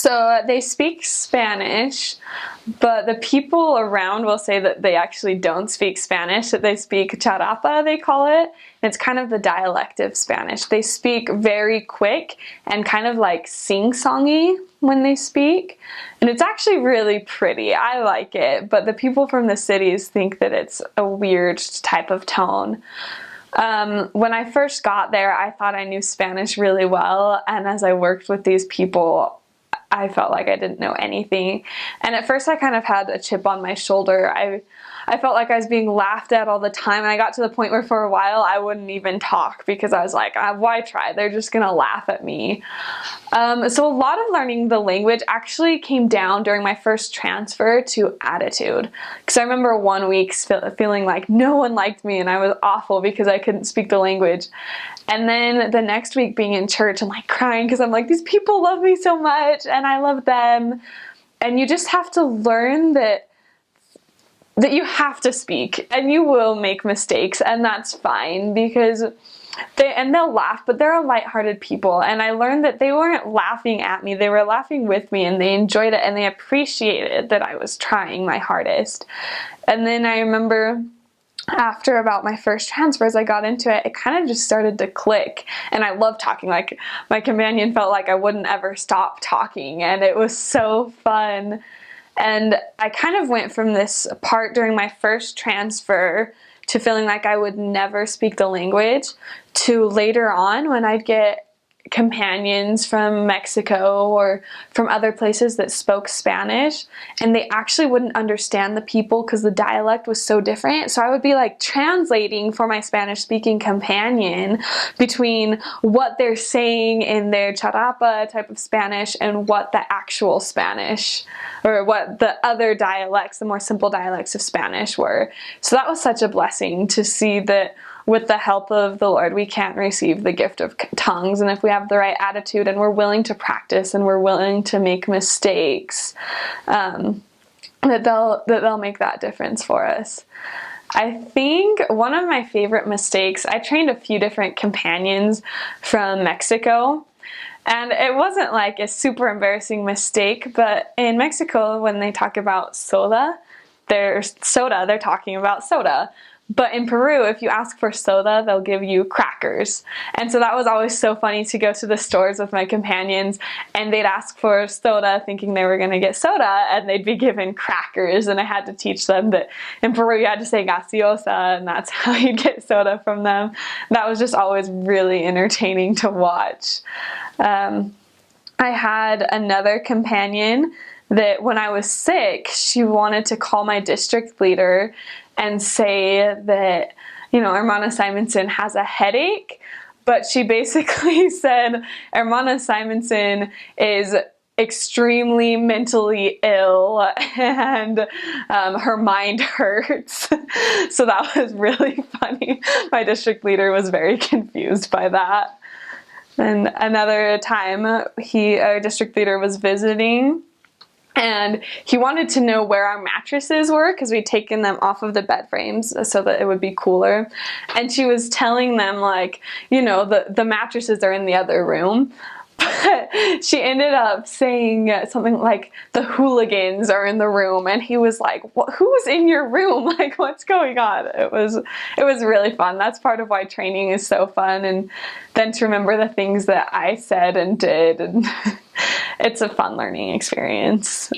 So they speak Spanish, but the people around will say that they actually don't speak Spanish, that they speak Charapa, they call it. It's kind of the dialect of Spanish. They speak very quick and kind of like sing-songy when they speak. And it's actually really pretty. I like it, but the people from the cities think that it's a weird type of tone. When I first got there, I thought I knew Spanish really well, and as I worked with these people, I felt like I didn't know anything. And at first I kind of had a chip on my shoulder. I felt like I was being laughed at all the time, and I got to the point where for a while I wouldn't even talk because I was like, why try? They're just gonna laugh at me. So a lot of learning the language actually came down during my first transfer to attitude. Because I remember one week feeling like no one liked me and I was awful because I couldn't speak the language. And then the next week being in church and like crying because I'm like, these people love me so much and I love them. And you just have to learn that you have to speak, and you will make mistakes, and that's fine because they'll laugh, but they're a lighthearted people. And I learned that they weren't laughing at me, they were laughing with me, and they enjoyed it and they appreciated that I was trying my hardest. And then I remember after about my first transfers, I got into it, it kind of just started to click, and I loved talking. Like, my companion felt like I wouldn't ever stop talking, and it was so fun. And I kind of went from this part during my first transfer to feeling like I would never speak the language to later on when I'd get companions from Mexico or from other places that spoke Spanish, and they actually wouldn't understand the people because the dialect was so different. So I would be like translating for my Spanish speaking companion between what they're saying in their Charapa type of Spanish and what the actual Spanish or what the other dialects, the more simple dialects of Spanish were. So that was such a blessing to see that with the help of the Lord, we can receive the gift of tongues. And if we have the right attitude and we're willing to practice and we're willing to make mistakes, that they'll make that difference for us. I think one of my favorite mistakes, I trained a few different companions from Mexico. And it wasn't like a super embarrassing mistake, but in Mexico, when they talk about soda, they're talking about soda. But in Peru, if you ask for soda, they'll give you crackers. And so that was always so funny to go to the stores with my companions and they'd ask for soda thinking they were going to get soda, and they'd be given crackers. And I had to teach them that in Peru you had to say gaseosa, and that's how you'd get soda from them. That was just always really entertaining to watch. I had another companion that when I was sick, she wanted to call my district leader and say that, Hermana Simonson has a headache, but she basically said Hermana Simonson is extremely mentally ill and her mind hurts. So that was really funny. My district leader was very confused by that. And another time, our district leader was visiting, and he wanted to know where our mattresses were because we'd taken them off of the bed frames so that it would be cooler. And she was telling them, like, the mattresses are in the other room. But she ended up saying something like, the hooligans are in the room. And he was like, who's in your room? Like, what's going on? It was really fun. That's part of why training is so fun. And then to remember the things that I said and did. And it's a fun learning experience.